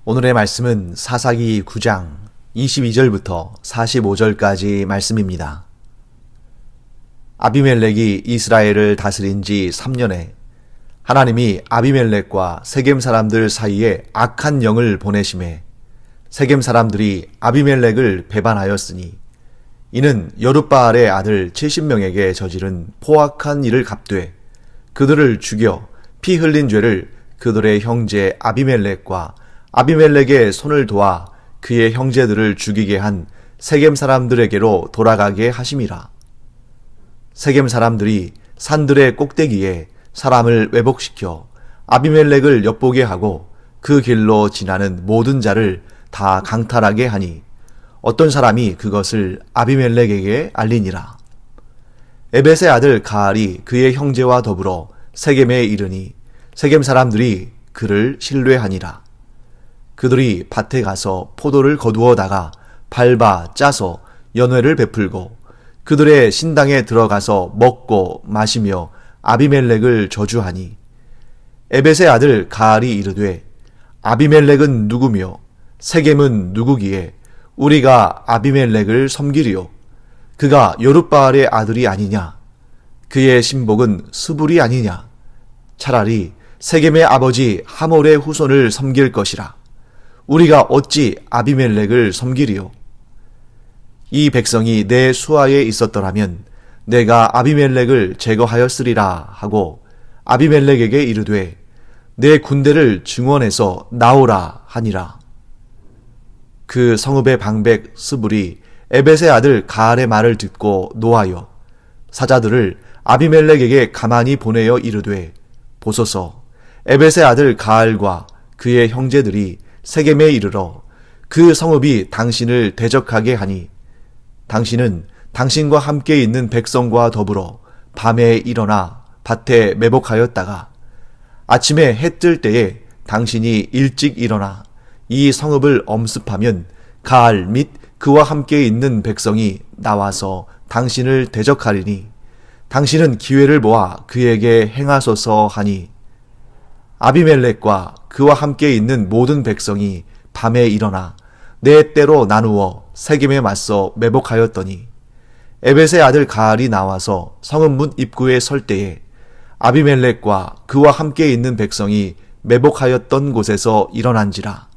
오늘의 말씀은 사사기 9장 22절부터 45절까지 말씀입니다. 아비멜렉이 이스라엘을 다스린 지 3년에 하나님이 아비멜렉과 세겜 사람들 사이에 악한 영을 보내심에 세겜 사람들이 아비멜렉을 배반하였으니 이는 여룻바알의 아들 70명에게 저지른 포악한 일을 갚되 그들을 죽여 피 흘린 죄를 그들의 형제 아비멜렉과 아비멜렉의 손을 도와 그의 형제들을 죽이게 한 세겜 사람들에게로 돌아가게 하심이라. 세겜 사람들이 산들의 꼭대기에 사람을 외복시켜 아비멜렉을 엿보게 하고 그 길로 지나는 모든 자를 다 강탈하게 하니 어떤 사람이 그것을 아비멜렉에게 알리니라. 에벳의 아들 가알이 그의 형제와 더불어 세겜에 이르니 세겜 사람들이 그를 신뢰하니라. 그들이 밭에 가서 포도를 거두어다가 밟아 짜서 연회를 베풀고 그들의 신당에 들어가서 먹고 마시며 아비멜렉을 저주하니 에벳의 아들 가알이 이르되 아비멜렉은 누구며 세겜은 누구기에 우리가 아비멜렉을 섬기리요. 그가 여룻바알의 아들이 아니냐. 그의 신복은 스불이 아니냐. 차라리 세겜의 아버지 하몰의 후손을 섬길 것이라. 우리가 어찌 아비멜렉을 섬기리요. 이 백성이 내 수하에 있었더라면 내가 아비멜렉을 제거하였으리라 하고 아비멜렉에게 이르되 내 군대를 증원해서 나오라 하니라. 그 성읍의 방백 스불이 에벳의 아들 가알의 말을 듣고 노하여 사자들을 아비멜렉에게 가만히 보내어 이르되 보소서 에벳의 아들 가알과 그의 형제들이 세겜에 이르러 그 성읍이 당신을 대적하게 하니 당신은 당신과 함께 있는 백성과 더불어 밤에 일어나 밭에 매복하였다가 아침에 해 뜰 때에 당신이 일찍 일어나 이 성읍을 엄습하면 가알 및 그와 함께 있는 백성이 나와서 당신을 대적하리니 당신은 기회를 모아 그에게 행하소서 하니 아비멜렉과 그와 함께 있는 모든 백성이 밤에 일어나 네 때로 나누어 세겜에 맞서 매복하였더니 에벳의 아들 가알이 나와서 성읍 문 입구에 설 때에 아비멜렉과 그와 함께 있는 백성이 매복하였던 곳에서 일어난지라.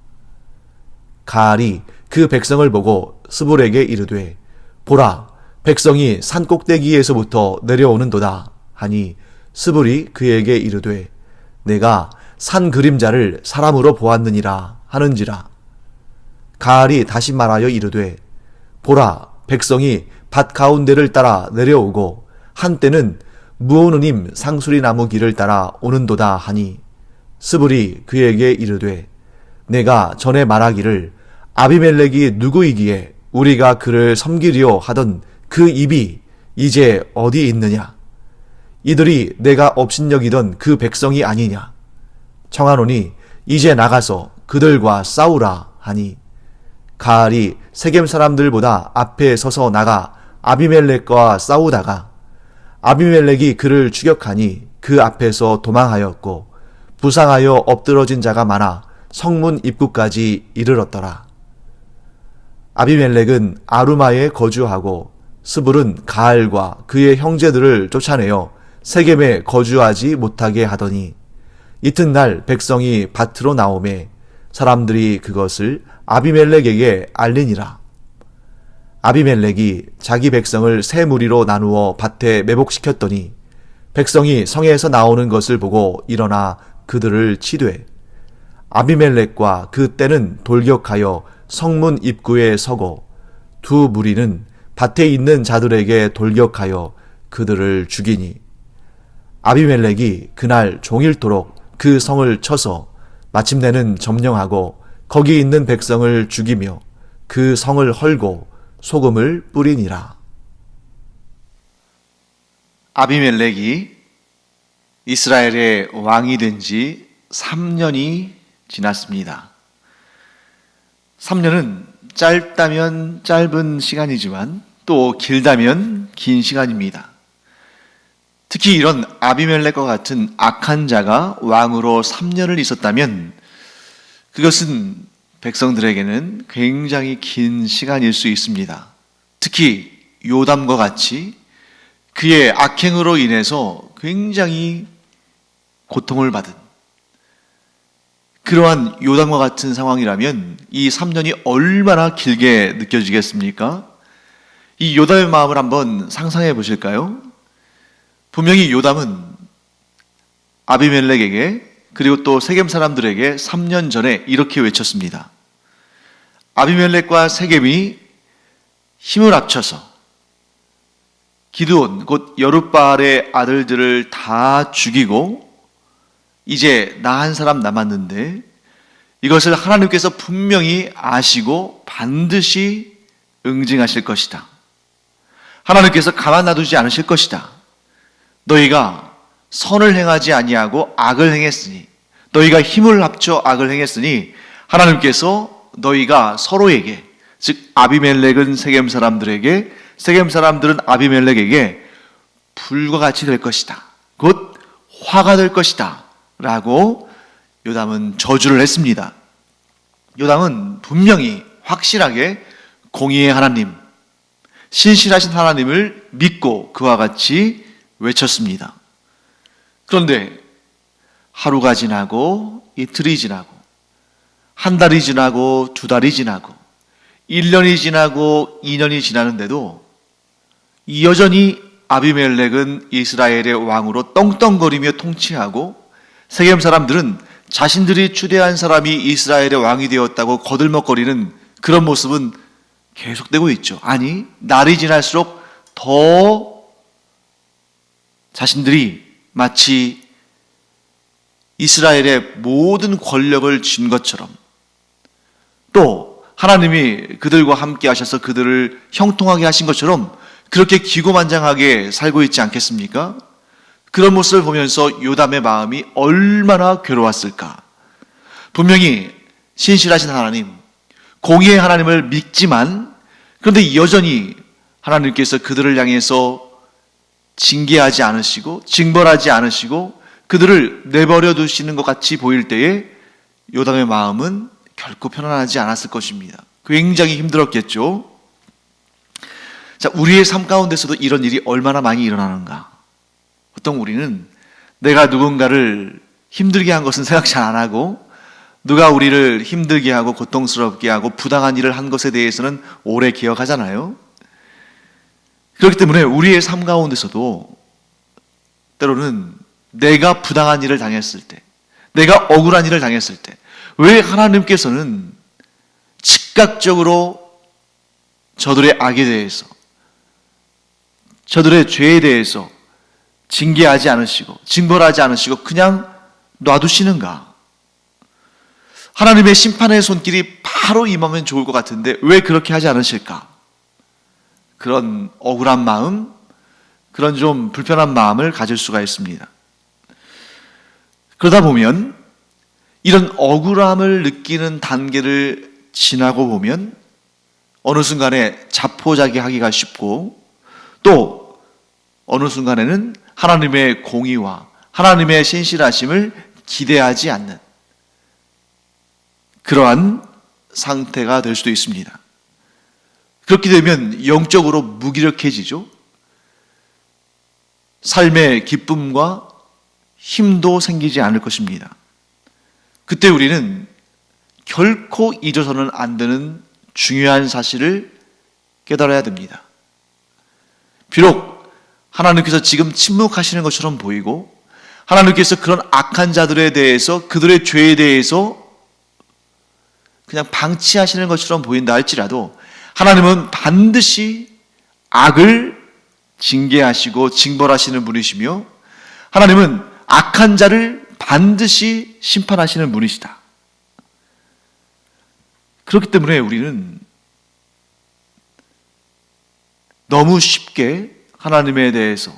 가알이 그 백성을 보고 스불에게 이르되 보라 백성이 산 꼭대기에서부터 내려오는도다 하니 스불이 그에게 이르되 내가 산 그림자를 사람으로 보았느니라 하는지라. 가알이 다시 말하여 이르되 보라 백성이 밭 가운데를 따라 내려오고 한때는 무오느님 상수리 나무 길을 따라 오는도다 하니 스불이 그에게 이르되 내가 전에 말하기를 아비멜렉이 누구이기에 우리가 그를 섬기리오 하던 그 입이 이제 어디 있느냐. 이들이 내가 업신여기던 그 백성이 아니냐. 청하노니 이제 나가서 그들과 싸우라 하니 가알이 세겜 사람들보다 앞에 서서 나가 아비멜렉과 싸우다가 아비멜렉이 그를 추격하니 그 앞에서 도망하였고 부상하여 엎드러진 자가 많아 성문 입구까지 이르렀더라. 아비멜렉은 아루마에 거주하고 스불은 가알과 그의 형제들을 쫓아내어 세겜에 거주하지 못하게 하더니 이튿날 백성이 밭으로 나오매 사람들이 그것을 아비멜렉에게 알리니라. 아비멜렉이 자기 백성을 세 무리로 나누어 밭에 매복시켰더니 백성이 성에서 나오는 것을 보고 일어나 그들을 치되 아비멜렉과 그 떼는 돌격하여 성문 입구에 서고 두 무리는 밭에 있는 자들에게 돌격하여 그들을 죽이니 아비멜렉이 그날 종일토록 그 성을 쳐서 마침내는 점령하고 거기 있는 백성을 죽이며 그 성을 헐고 소금을 뿌리니라. 아비멜렉이 이스라엘의 왕이 된 지 3년이 지났습니다. 3년은 짧다면 짧은 시간이지만 또 길다면 긴 시간입니다. 특히 이런 아비멜렉과 같은 악한 자가 왕으로 3년을 있었다면 그것은 백성들에게는 굉장히 긴 시간일 수 있습니다. 특히 요담과 같이 그의 악행으로 인해서 굉장히 고통을 받은 그러한 요담과 같은 상황이라면 이 3년이 얼마나 길게 느껴지겠습니까? 이 요담의 마음을 한번 상상해 보실까요? 분명히 요담은 아비멜렉에게 그리고 또 세겜 사람들에게 3년 전에 이렇게 외쳤습니다. 아비멜렉과 세겜이 힘을 합쳐서 기드온 곧 여룻바알의 아들들을 다 죽이고 이제 나 한 사람 남았는데 이것을 하나님께서 분명히 아시고 반드시 응징하실 것이다. 하나님께서 가만 놔두지 않으실 것이다. 너희가 선을 행하지 아니하고 악을 행했으니 너희가 힘을 합쳐 악을 행했으니 하나님께서 너희가 서로에게 즉 아비멜렉은 세겜 사람들에게 세겜 사람들은 아비멜렉에게 불과 같이 될 것이다. 곧 화가 될 것이다. 라고 요담은 저주를 했습니다. 요담은 분명히 확실하게 공의의 하나님, 신실하신 하나님을 믿고 그와 같이 외쳤습니다. 그런데 하루가 지나고 이틀이 지나고 한 달이 지나고 두 달이 지나고 1년이 지나고 2년이 지나는데도 여전히 아비멜렉은 이스라엘의 왕으로 떵떵거리며 통치하고 세겜 사람들은 자신들이 추대한 사람이 이스라엘의 왕이 되었다고 거들먹거리는 그런 모습은 계속되고 있죠. 아니, 날이 지날수록 더 자신들이 마치 이스라엘의 모든 권력을 쥔 것처럼 또 하나님이 그들과 함께 하셔서 그들을 형통하게 하신 것처럼 그렇게 기고만장하게 살고 있지 않겠습니까? 그런 모습을 보면서 요담의 마음이 얼마나 괴로웠을까. 분명히 신실하신 하나님, 공의의 하나님을 믿지만 그런데 여전히 하나님께서 그들을 향해서 징계하지 않으시고 징벌하지 않으시고 그들을 내버려 두시는 것 같이 보일 때에 요담의 마음은 결코 편안하지 않았을 것입니다. 굉장히 힘들었겠죠. 자, 우리의 삶 가운데서도 이런 일이 얼마나 많이 일어나는가. 보통 우리는 내가 누군가를 힘들게 한 것은 생각 잘 안 하고 누가 우리를 힘들게 하고 고통스럽게 하고 부당한 일을 한 것에 대해서는 오래 기억하잖아요. 그렇기 때문에 우리의 삶 가운데서도 때로는 내가 부당한 일을 당했을 때, 내가 억울한 일을 당했을 때 왜 하나님께서는 즉각적으로 저들의 악에 대해서 저들의 죄에 대해서 징계하지 않으시고 징벌하지 않으시고 그냥 놔두시는가? 하나님의 심판의 손길이 바로 임하면 좋을 것 같은데 왜 그렇게 하지 않으실까? 그런 억울한 마음, 그런 좀 불편한 마음을 가질 수가 있습니다. 그러다 보면 이런 억울함을 느끼는 단계를 지나고 보면 어느 순간에 자포자기하기가 쉽고 또 어느 순간에는 하나님의 공의와 하나님의 신실하심을 기대하지 않는 그러한 상태가 될 수도 있습니다. 그렇게 되면 영적으로 무기력해지죠. 삶의 기쁨과 힘도 생기지 않을 것입니다. 그때 우리는 결코 잊어서는 안 되는 중요한 사실을 깨달아야 됩니다. 비록 하나님께서 지금 침묵하시는 것처럼 보이고 하나님께서 그런 악한 자들에 대해서 그들의 죄에 대해서 그냥 방치하시는 것처럼 보인다 할지라도 하나님은 반드시 악을 징계하시고 징벌하시는 분이시며 하나님은 악한 자를 반드시 심판하시는 분이시다. 그렇기 때문에 우리는 너무 쉽게 하나님에 대해서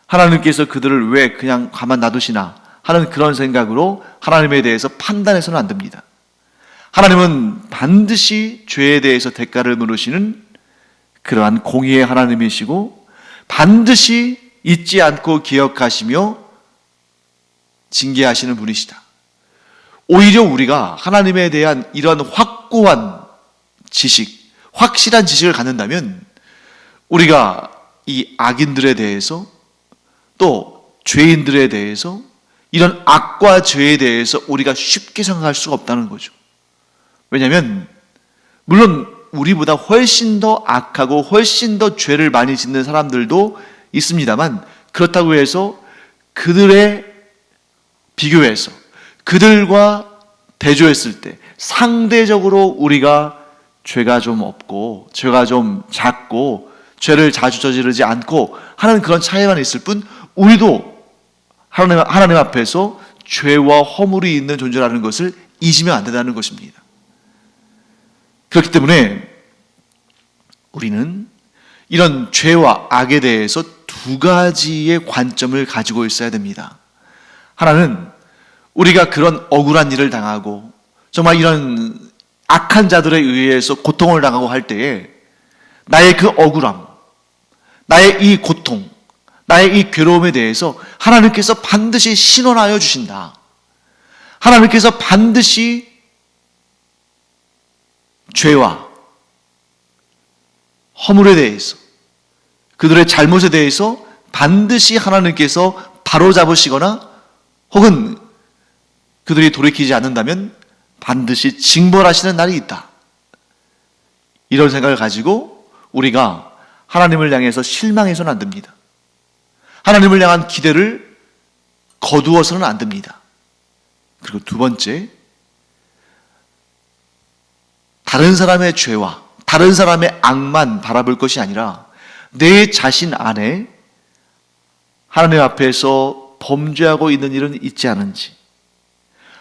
하나님께서 그들을 왜 그냥 가만 놔두시나 하는 그런 생각으로 하나님에 대해서 판단해서는 안 됩니다. 하나님은 반드시 죄에 대해서 대가를 물으시는 그러한 공의의 하나님이시고 반드시 잊지 않고 기억하시며 징계하시는 분이시다. 오히려 우리가 하나님에 대한 이런 확고한 지식, 확실한 지식을 갖는다면 우리가 이 악인들에 대해서 또 죄인들에 대해서 이런 악과 죄에 대해서 우리가 쉽게 생각할 수가 없다는 거죠. 왜냐하면 물론 우리보다 훨씬 더 악하고 훨씬 더 죄를 많이 짓는 사람들도 있습니다만 그렇다고 해서 그들의 비교해서 그들과 대조했을 때 상대적으로 우리가 죄가 좀 없고 죄가 좀 작고 죄를 자주 저지르지 않고 하는 그런 차이만 있을 뿐 우리도 하나님 앞에서 죄와 허물이 있는 존재라는 것을 잊으면 안 된다는 것입니다. 그렇기 때문에 우리는 이런 죄와 악에 대해서 두 가지의 관점을 가지고 있어야 됩니다. 하나는 우리가 그런 억울한 일을 당하고 정말 이런 악한 자들에 의해서 고통을 당하고 할 때에 나의 그 억울함, 나의 이 고통, 나의 이 괴로움에 대해서 하나님께서 반드시 신원하여 주신다. 하나님께서 반드시 죄와 허물에 대해서 그들의 잘못에 대해서 반드시 하나님께서 바로잡으시거나 혹은 그들이 돌이키지 않는다면 반드시 징벌하시는 날이 있다. 이런 생각을 가지고 우리가 하나님을 향해서 실망해서는 안 됩니다. 하나님을 향한 기대를 거두어서는 안 됩니다. 그리고 두 번째, 다른 사람의 죄와 다른 사람의 악만 바라볼 것이 아니라 내 자신 안에 하나님 앞에서 범죄하고 있는 일은 있지 않은지,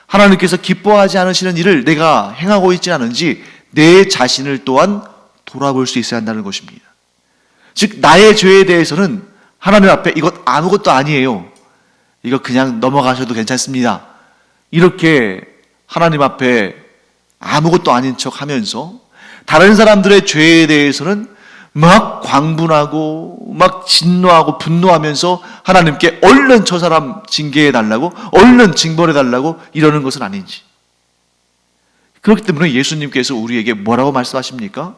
하나님께서 기뻐하지 않으시는 일을 내가 행하고 있지 않은지 내 자신을 또한 돌아볼 수 있어야 한다는 것입니다. 즉 나의 죄에 대해서는 하나님 앞에 이것 아무것도 아니에요, 이거 그냥 넘어가셔도 괜찮습니다, 이렇게 하나님 앞에 아무것도 아닌 척 하면서 다른 사람들의 죄에 대해서는 막 광분하고 막 진노하고 분노하면서 하나님께 얼른 저 사람 징계해달라고, 얼른 징벌해달라고 이러는 것은 아닌지. 그렇기 때문에 예수님께서 우리에게 뭐라고 말씀하십니까?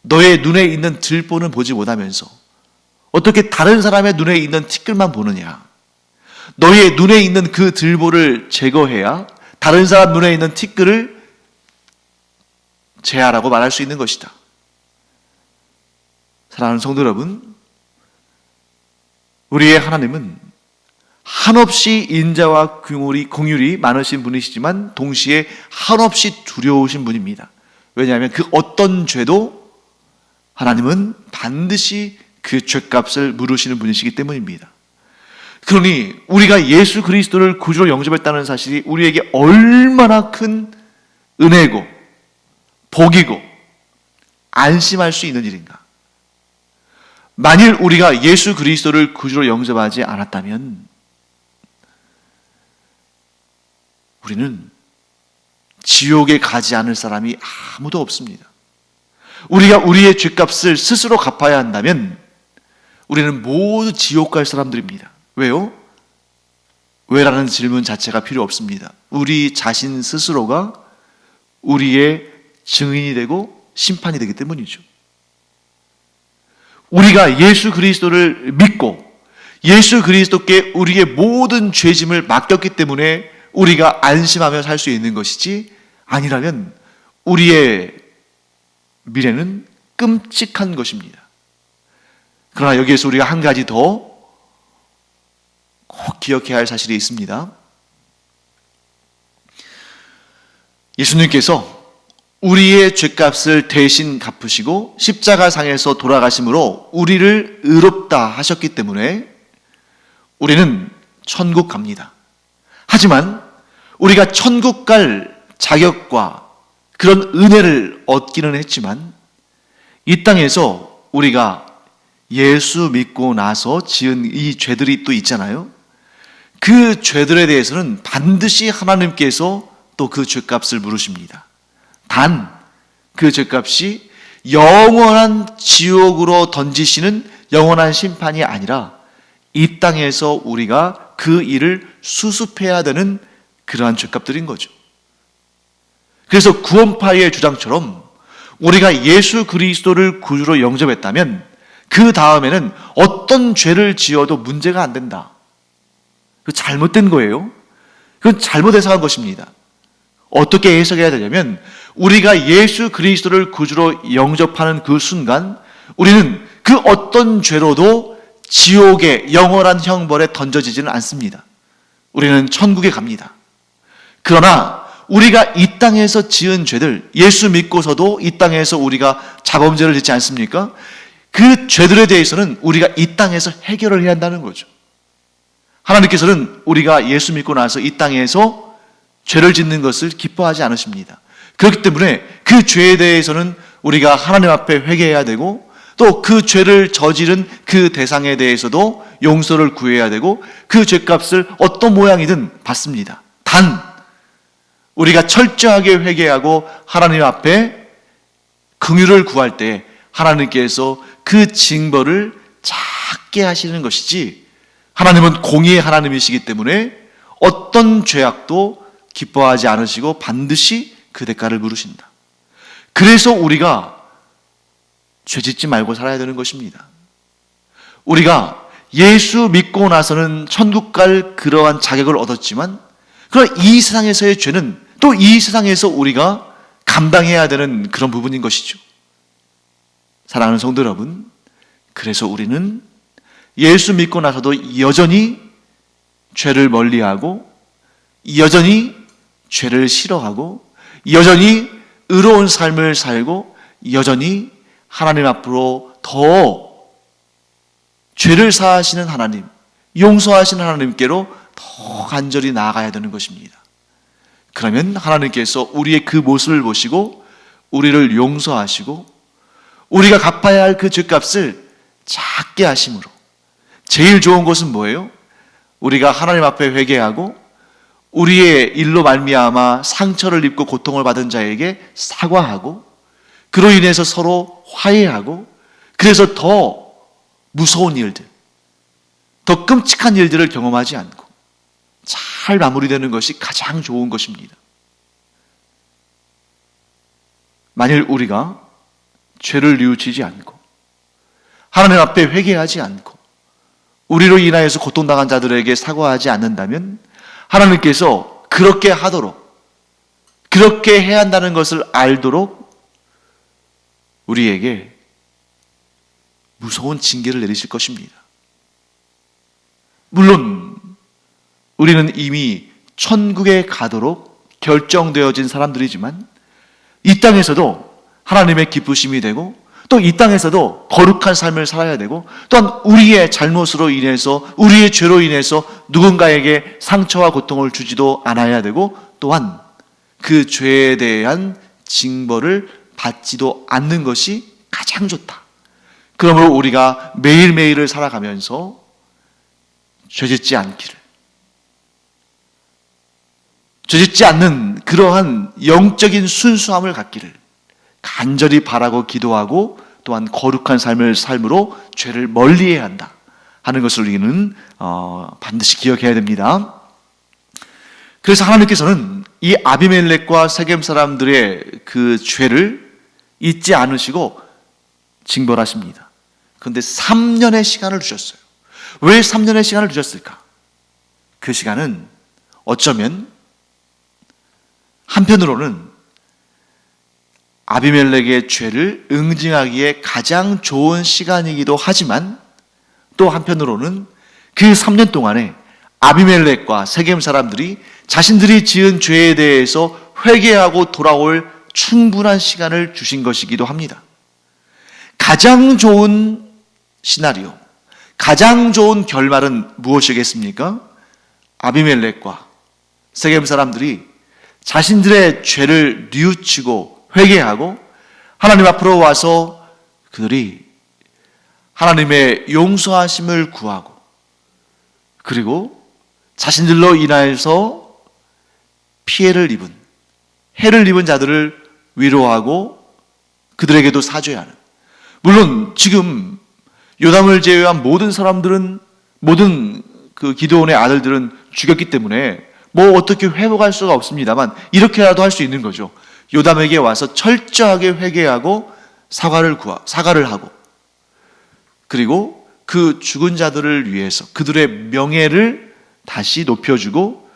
너의 눈에 있는 들보는 보지 못하면서 어떻게 다른 사람의 눈에 있는 티끌만 보느냐. 너의 눈에 있는 그 들보를 제거해야 다른 사람 눈에 있는 티끌을 제하라고 말할 수 있는 것이다. 사랑하는 성도 여러분, 우리의 하나님은 한없이 인자와 긍휼이 많으신 분이시지만 동시에 한없이 두려우신 분입니다. 왜냐하면 그 어떤 죄도 하나님은 반드시 그 죄값을 물으시는 분이시기 때문입니다. 그러니 우리가 예수 그리스도를 구주로 영접했다는 사실이 우리에게 얼마나 큰 은혜고 복이고 안심할 수 있는 일인가. 만일 우리가 예수 그리스도를 구주로 영접하지 않았다면 우리는 지옥에 가지 않을 사람이 아무도 없습니다. 우리가 우리의 죄값을 스스로 갚아야 한다면 우리는 모두 지옥 갈 사람들입니다. 왜요? 왜라는 질문 자체가 필요 없습니다. 우리 자신 스스로가 우리의 증인이 되고 심판이 되기 때문이죠. 우리가 예수 그리스도를 믿고 예수 그리스도께 우리의 모든 죄짐을 맡겼기 때문에 우리가 안심하며 살 수 있는 것이지, 아니라면 우리의 미래는 끔찍한 것입니다. 그러나 여기에서 우리가 한 가지 더 꼭 기억해야 할 사실이 있습니다. 예수님께서 우리의 죄값을 대신 갚으시고 십자가상에서 돌아가심으로 우리를 의롭다 하셨기 때문에 우리는 천국 갑니다. 하지만 우리가 천국 갈 자격과 그런 은혜를 얻기는 했지만 이 땅에서 우리가 예수 믿고 나서 지은 이 죄들이 또 있잖아요. 그 죄들에 대해서는 반드시 하나님께서 또 그 죄값을 물으십니다. 단 그 죄값이 영원한 지옥으로 던지시는 영원한 심판이 아니라 이 땅에서 우리가 그 일을 수습해야 되는 그러한 죄값들인 거죠. 그래서 구원파의 주장처럼 우리가 예수 그리스도를 구주로 영접했다면 그 다음에는 어떤 죄를 지어도 문제가 안 된다. 그 잘못된 거예요. 그건 잘못 해석한 것입니다. 어떻게 해석해야 되냐면 우리가 예수 그리스도를 구주로 영접하는 그 순간 우리는 그 어떤 죄로도 지옥의 영원한 형벌에 던져지지는 않습니다. 우리는 천국에 갑니다. 그러나 우리가 이 땅에서 지은 죄들, 예수 믿고서도 이 땅에서 우리가 자범죄를 짓지 않습니까? 그 죄들에 대해서는 우리가 이 땅에서 해결을 해야 한다는 거죠. 하나님께서는 우리가 예수 믿고 나서 이 땅에서 죄를 짓는 것을 기뻐하지 않으십니다. 그렇기 때문에 그 죄에 대해서는 우리가 하나님 앞에 회개해야 되고 또 그 죄를 저지른 그 대상에 대해서도 용서를 구해야 되고 그 죄값을 어떤 모양이든 받습니다. 단 우리가 철저하게 회개하고 하나님 앞에 긍휼을 구할 때 하나님께서 그 징벌을 작게 하시는 것이지 하나님은 공의의 하나님이시기 때문에 어떤 죄악도 기뻐하지 않으시고 반드시 그 대가를 물으신다. 그래서 우리가 죄짓지 말고 살아야 되는 것입니다. 우리가 예수 믿고 나서는 천국 갈 그러한 자격을 얻었지만 그러나 이 세상에서의 죄는 또 이 세상에서 우리가 감당해야 되는 그런 부분인 것이죠. 사랑하는 성도 여러분, 그래서 우리는 예수 믿고 나서도 여전히 죄를 멀리하고 여전히 죄를 싫어하고 여전히 의로운 삶을 살고 여전히 하나님 앞으로 더 죄를 사하시는 하나님, 용서하시는 하나님께로 더 간절히 나아가야 되는 것입니다. 그러면 하나님께서 우리의 그 모습을 보시고 우리를 용서하시고 우리가 갚아야 할 그 죄값을 작게 하심으로 제일 좋은 것은 뭐예요? 우리가 하나님 앞에 회개하고 우리의 일로 말미암아 상처를 입고 고통을 받은 자에게 사과하고 그로 인해서 서로 화해하고 그래서 더 무서운 일들, 더 끔찍한 일들을 경험하지 않고 잘 마무리되는 것이 가장 좋은 것입니다. 만일 우리가 죄를 뉘우치지 않고 하나님 앞에 회개하지 않고 우리로 인하여서 고통당한 자들에게 사과하지 않는다면 하나님께서 그렇게 하도록 그렇게 해야 한다는 것을 알도록 우리에게 무서운 징계를 내리실 것입니다. 물론 우리는 이미 천국에 가도록 결정되어진 사람들이지만 이 땅에서도 하나님의 기쁘심이 되고 또 이 땅에서도 거룩한 삶을 살아야 되고 또한 우리의 잘못으로 인해서 우리의 죄로 인해서 누군가에게 상처와 고통을 주지도 않아야 되고 또한 그 죄에 대한 징벌을 받지도 않는 것이 가장 좋다. 그러므로 우리가 매일매일을 살아가면서 죄짓지 않기를, 죄짓지 않는 그러한 영적인 순수함을 갖기를 간절히 바라고 기도하고 또한 거룩한 삶으로 죄를 멀리해야 한다 하는 것을 우리는 반드시 기억해야 됩니다. 그래서 하나님께서는 이 아비멜렉과 세겜 사람들의 그 죄를 잊지 않으시고 징벌하십니다. 그런데 3년의 시간을 주셨어요. 왜 3년의 시간을 주셨을까? 그 시간은 어쩌면 한편으로는 아비멜렉의 죄를 응징하기에 가장 좋은 시간이기도 하지만 또 한편으로는 그 3년 동안에 아비멜렉과 세겜 사람들이 자신들이 지은 죄에 대해서 회개하고 돌아올 충분한 시간을 주신 것이기도 합니다. 가장 좋은 시나리오, 가장 좋은 결말은 무엇이겠습니까? 아비멜렉과 세겜 사람들이 자신들의 죄를 뉘우치고 회개하고 하나님 앞으로 와서 그들이 하나님의 용서하심을 구하고 그리고 자신들로 인하여서 피해를 입은, 해를 입은 자들을 위로하고 그들에게도 사죄하는. 물론 지금 요담을 제외한 모든 사람들은, 모든 그 기드온의 아들들은 죽였기 때문에 뭐 어떻게 회복할 수가 없습니다만 이렇게라도 할 수 있는 거죠. 요담에게 와서 철저하게 회개하고 사과를 하고, 그리고 그 죽은 자들을 위해서 그들의 명예를 다시 높여주고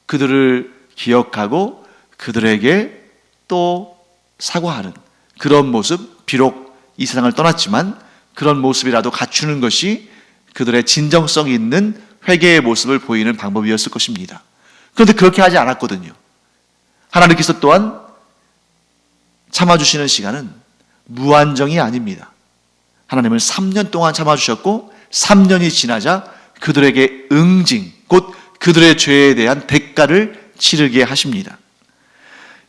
그들을 기억하고 그들에게 또 사과하는 그런 모습, 비록 이 세상을 떠났지만 그런 모습이라도 갖추는 것이 그들의 진정성 있는 회개의 모습을 보이는 방법이었을 것입니다. 그런데 그렇게 하지 않았거든요. 하나님께서 또한 참아주시는 시간은 무한정이 아닙니다. 하나님은 3년 동안 참아주셨고 3년이 지나자 그들에게 응징, 곧 그들의 죄에 대한 대가를 치르게 하십니다.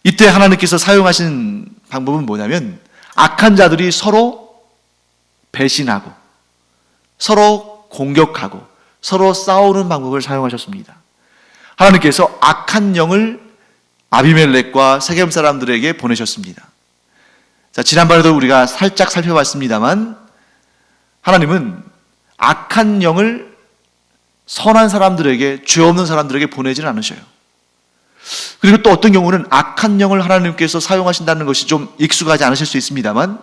이때 하나님께서 사용하신 방법은 뭐냐면 악한 자들이 서로 배신하고 서로 공격하고 서로 싸우는 방법을 사용하셨습니다. 하나님께서 악한 영을 아비멜렉과 세겜 사람들에게 보내셨습니다. 자, 지난번에도 우리가 살짝 살펴봤습니다만 하나님은 악한 영을 선한 사람들에게, 죄 없는 사람들에게 보내지는 않으셔요. 그리고 또 어떤 경우는 악한 영을 하나님께서 사용하신다는 것이 좀 익숙하지 않으실 수 있습니다만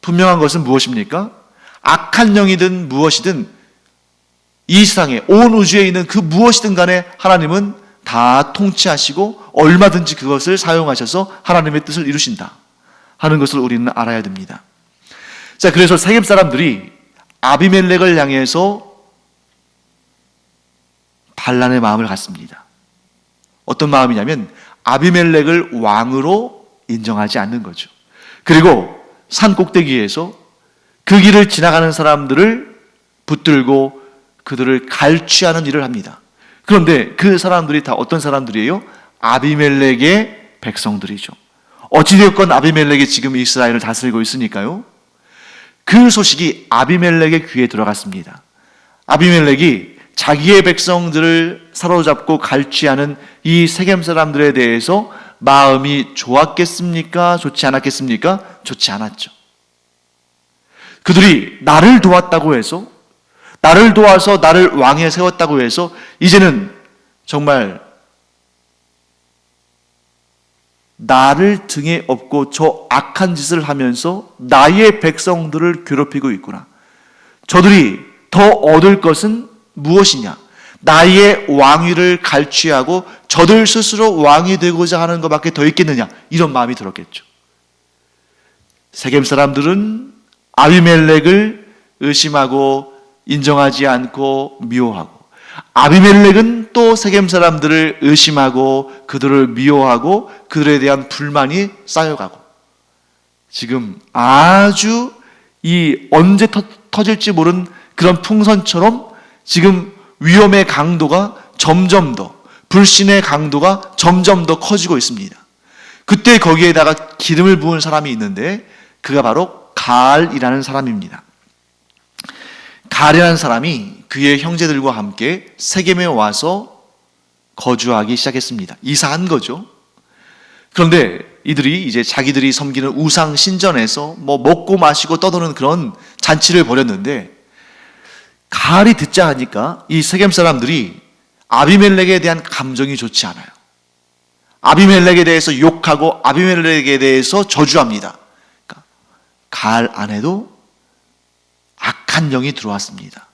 분명한 것은 무엇입니까? 악한 영이든 무엇이든 이 세상에 온 우주에 있는 그 무엇이든 간에 하나님은 다 통치하시고 얼마든지 그것을 사용하셔서 하나님의 뜻을 이루신다 하는 것을 우리는 알아야 됩니다. 자, 그래서 세겜 사람들이 아비멜렉을 향해서 반란의 마음을 갖습니다. 어떤 마음이냐면 아비멜렉을 왕으로 인정하지 않는 거죠. 그리고 산 꼭대기에서 그 길을 지나가는 사람들을 붙들고 그들을 갈취하는 일을 합니다. 그런데 그 사람들이 다 어떤 사람들이에요? 아비멜렉의 백성들이죠. 어찌되었건 아비멜렉이 지금 이스라엘을 다스리고 있으니까요. 그 소식이 아비멜렉의 귀에 들어갔습니다. 아비멜렉이 자기의 백성들을 사로잡고 갈취하는 이 세겜 사람들에 대해서 마음이 좋았겠습니까? 좋지 않았겠습니까? 좋지 않았죠. 그들이 나를 도왔다고 해서, 나를 도와서 나를 왕에 세웠다고 해서 이제는 정말 나를 등에 업고 저 악한 짓을 하면서 나의 백성들을 괴롭히고 있구나. 저들이 더 얻을 것은 무엇이냐? 나의 왕위를 갈취하고 저들 스스로 왕이 되고자 하는 것밖에 더 있겠느냐? 이런 마음이 들었겠죠. 세겜 사람들은 아비멜렉을 의심하고 인정하지 않고 미워하고, 아비멜렉은 또 세겜 사람들을 의심하고 그들을 미워하고 그들에 대한 불만이 쌓여가고, 지금 아주 이 언제 터질지 모르는 그런 풍선처럼 지금 위험의 강도가 점점 더, 불신의 강도가 점점 더 커지고 있습니다. 그때 거기에다가 기름을 부은 사람이 있는데 그가 바로 가알이라는 사람입니다. 가알이라는 사람이 그의 형제들과 함께 세겜에 와서 거주하기 시작했습니다. 이사한 거죠. 그런데 이들이 이제 자기들이 섬기는 우상 신전에서 먹고 마시고 떠드는 그런 잔치를 벌였는데, 가알이 듣자 하니까 이 세겜 사람들이 아비멜렉에 대한 감정이 좋지 않아요. 아비멜렉에 대해서 욕하고 아비멜렉에 대해서 저주합니다. 그러니까 가알 안에도 악한 영이 들어왔습니다.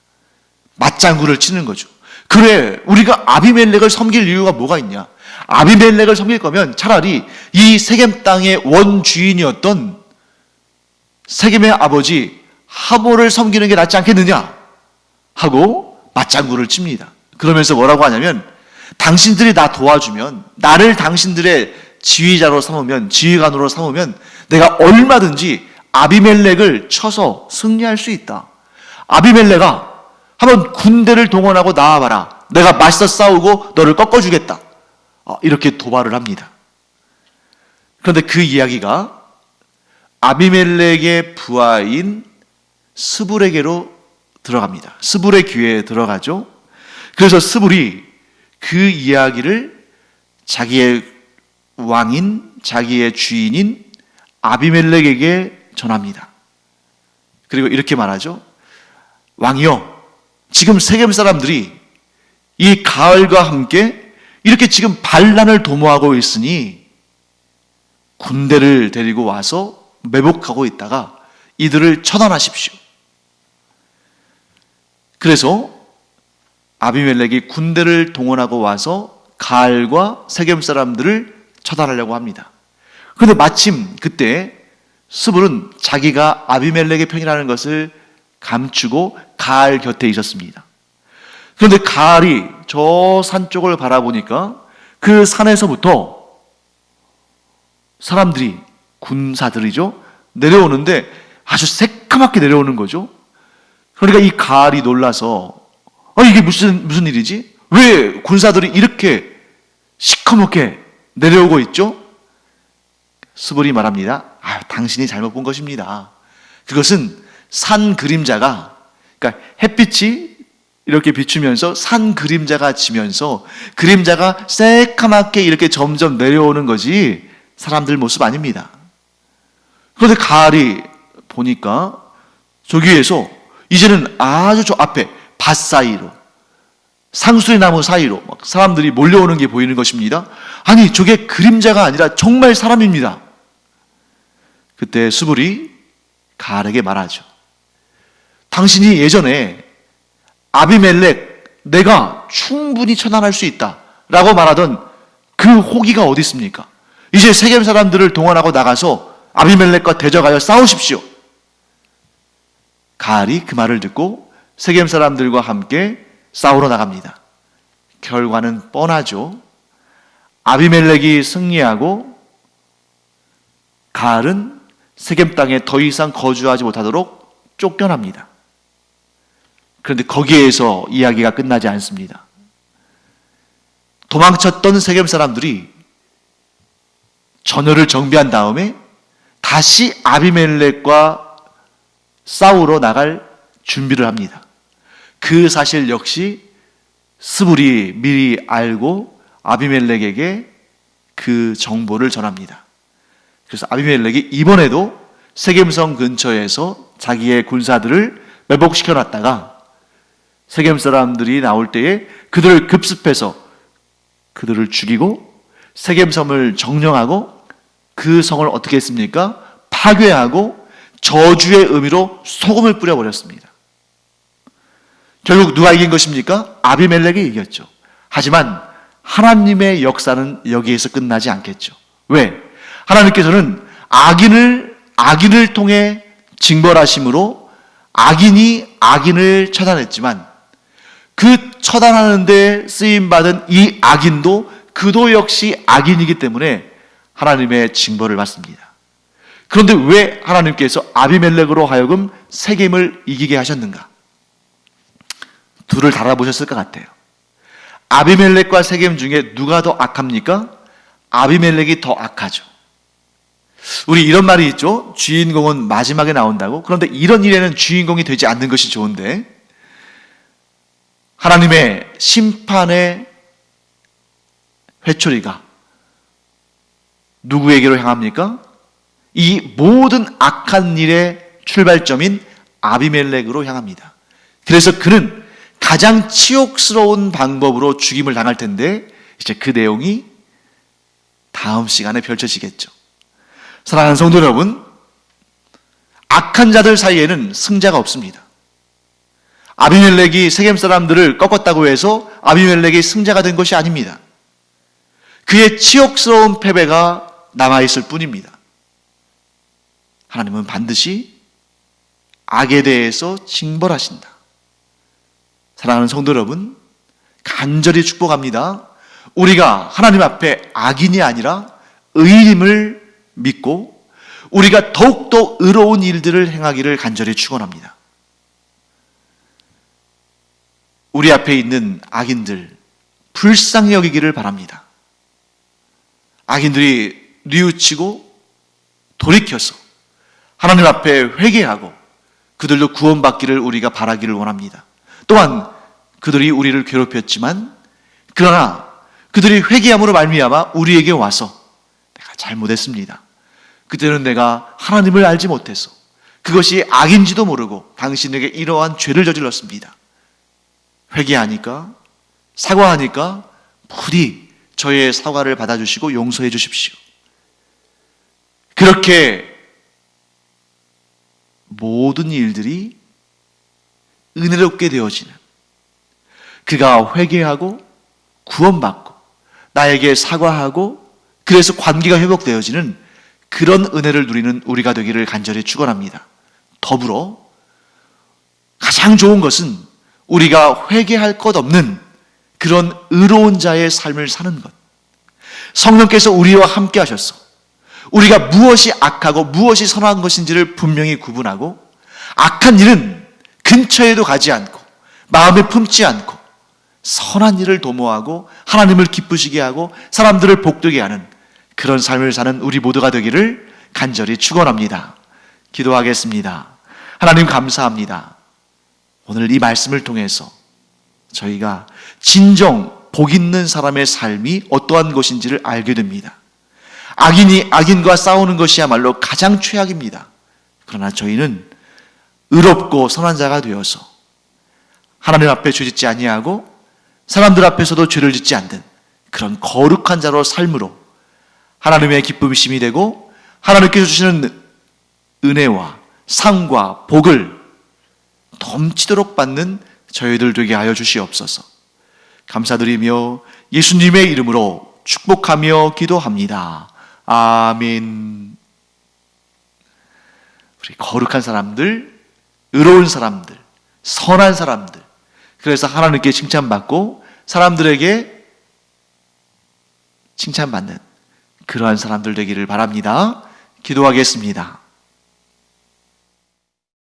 맞장구를 치는 거죠. 그래, 우리가 아비멜렉을 섬길 이유가 뭐가 있냐? 아비멜렉을 섬길 거면 차라리 이 세겜 땅의 원주인이었던 세겜의 아버지 하볼을 섬기는 게 낫지 않겠느냐 하고 맞장구를 칩니다. 그러면서 뭐라고 하냐면, 당신들이 나 도와주면, 나를 당신들의 지휘자로 삼으면, 지휘관으로 삼으면 내가 얼마든지 아비멜렉을 쳐서 승리할 수 있다. 아비멜렉아, 한번 군대를 동원하고 나와봐라. 내가 맞서 싸우고 너를 꺾어주겠다. 이렇게 도발을 합니다. 그런데 그 이야기가 아비멜렉의 부하인 스불에게로 들어갑니다. 스불의 귀에 들어가죠. 그래서 스불이 그 이야기를 자기의 왕인, 자기의 주인인 아비멜렉에게 전합니다. 그리고 이렇게 말하죠. 왕이여, 지금 세겜 사람들이 이 가알과 함께 이렇게 지금 반란을 도모하고 있으니 군대를 데리고 와서 매복하고 있다가 이들을 처단하십시오. 그래서 아비멜렉이 군대를 동원하고 와서 가알과 세겜 사람들을 처단하려고 합니다. 그런데 마침 그때 스불은 자기가 아비멜렉의 편이라는 것을 감추고 가알 곁에 있었습니다. 그런데 가알이 저 산 쪽을 바라보니까 그 산에서부터 사람들이, 군사들이죠, 내려오는데 아주 새까맣게 내려오는 거죠. 그러니까 이 가알이 놀라서 이게 무슨 일이지? 왜 군사들이 이렇게 시커멓게 내려오고 있죠? 스불이 말합니다. 당신이 잘못 본 것입니다. 그것은 산 그림자가, 그러니까 햇빛이 이렇게 비추면서 산 그림자가 지면서 그림자가 새까맣게 이렇게 점점 내려오는 거지 사람들 모습 아닙니다. 그런데 가알이 보니까 저기에서 이제는 아주 저 앞에 밭 사이로, 상수리 나무 사이로 막 사람들이 몰려오는 게 보이는 것입니다. 아니, 저게 그림자가 아니라 정말 사람입니다. 그때 스불이 가알에게 말하죠. 당신이 예전에 아비멜렉 내가 충분히 처단할 수 있다 라고 말하던 그 호기가 어디 있습니까? 이제 세겜 사람들을 동원하고 나가서 아비멜렉과 대적하여 싸우십시오. 가알이 그 말을 듣고 세겜 사람들과 함께 싸우러 나갑니다. 결과는 뻔하죠. 아비멜렉이 승리하고 가알은 세겜 땅에 더 이상 거주하지 못하도록 쫓겨납니다. 그런데 거기에서 이야기가 끝나지 않습니다. 도망쳤던 세겜 사람들이 전열을 정비한 다음에 다시 아비멜렉과 싸우러 나갈 준비를 합니다. 그 사실 역시 스불이 미리 알고 아비멜렉에게 그 정보를 전합니다. 그래서 아비멜렉이 이번에도 세겜성 근처에서 자기의 군사들을 매복시켜 놨다가 세겜 사람들이 나올 때에 그들을 급습해서 그들을 죽이고 세겜섬을 정령하고 그 성을 어떻게 했습니까? 파괴하고 저주의 의미로 소금을 뿌려버렸습니다. 결국 누가 이긴 것입니까? 아비멜렉이 이겼죠. 하지만 하나님의 역사는 여기에서 끝나지 않겠죠. 왜? 하나님께서는 악인을 통해 징벌하심으로 악인이 악인을 처단했지만 그 처단하는 데 쓰임받은 이 악인도 그도 역시 악인이기 때문에 하나님의 징벌을 받습니다. 그런데 왜 하나님께서 아비멜렉으로 하여금 세겜을 이기게 하셨는가? 둘을 달아보셨을 것 같아요. 아비멜렉과 세겜 중에 누가 더 악합니까? 아비멜렉이 더 악하죠. 우리 이런 말이 있죠. 주인공은 마지막에 나온다고. 그런데 이런 일에는 주인공이 되지 않는 것이 좋은데, 하나님의 심판의 회초리가 누구에게로 향합니까? 이 모든 악한 일의 출발점인 아비멜렉으로 향합니다. 그래서 그는 가장 치욕스러운 방법으로 죽임을 당할 텐데, 이제 그 내용이 다음 시간에 펼쳐지겠죠. 사랑하는 성도 여러분, 악한 자들 사이에는 승자가 없습니다. 아비멜렉이 세겜 사람들을 꺾었다고 해서 아비멜렉이 승자가 된 것이 아닙니다. 그의 치욕스러운 패배가 남아있을 뿐입니다. 하나님은 반드시 악에 대해서 징벌하신다. 사랑하는 성도 여러분, 간절히 축복합니다. 우리가 하나님 앞에 악인이 아니라 의인임을 믿고 우리가 더욱더 의로운 일들을 행하기를 간절히 축원합니다. 우리 앞에 있는 악인들 불쌍히 여기기를 바랍니다. 악인들이 뉘우치고 돌이켜서 하나님 앞에 회개하고 그들도 구원받기를 우리가 바라기를 원합니다. 또한 그들이 우리를 괴롭혔지만 그러나 그들이 회개함으로 말미암아 우리에게 와서 내가 잘못했습니다. 그때는 내가 하나님을 알지 못해서 그것이 악인지도 모르고 당신에게 이러한 죄를 저질렀습니다. 회개하니까, 사과하니까 부디 저의 사과를 받아주시고 용서해 주십시오. 그렇게 모든 일들이 은혜롭게 되어지는, 그가 회개하고 구원받고 나에게 사과하고 그래서 관계가 회복되어지는 그런 은혜를 누리는 우리가 되기를 간절히 축원합니다. 더불어 가장 좋은 것은 우리가 회개할 것 없는 그런 의로운 자의 삶을 사는 것. 성령께서 우리와 함께 하셔서 우리가 무엇이 악하고 무엇이 선한 것인지를 분명히 구분하고, 악한 일은 근처에도 가지 않고 마음에 품지 않고 선한 일을 도모하고 하나님을 기쁘시게 하고 사람들을 복되게 하는 그런 삶을 사는 우리 모두가 되기를 간절히 축원합니다. 기도하겠습니다. 하나님 감사합니다. 오늘 이 말씀을 통해서 저희가 진정 복 있는 사람의 삶이 어떠한 것인지를 알게 됩니다. 악인이 악인과 싸우는 것이야말로 가장 최악입니다. 그러나 저희는 의롭고 선한 자가 되어서 하나님 앞에 죄짓지 아니하고 사람들 앞에서도 죄를 짓지 않는 그런 거룩한 자로 삶으로 하나님의 기쁨심이 되고 하나님께서 주시는 은혜와 상과 복을 넘치도록 받는 저희들 되게 하여 주시옵소서. 감사드리며 예수님의 이름으로 축복하며 기도합니다. 아멘. 우리 거룩한 사람들, 의로운 사람들, 선한 사람들, 그래서 하나님께 칭찬받고 사람들에게 칭찬받는 그러한 사람들 되기를 바랍니다. 기도하겠습니다.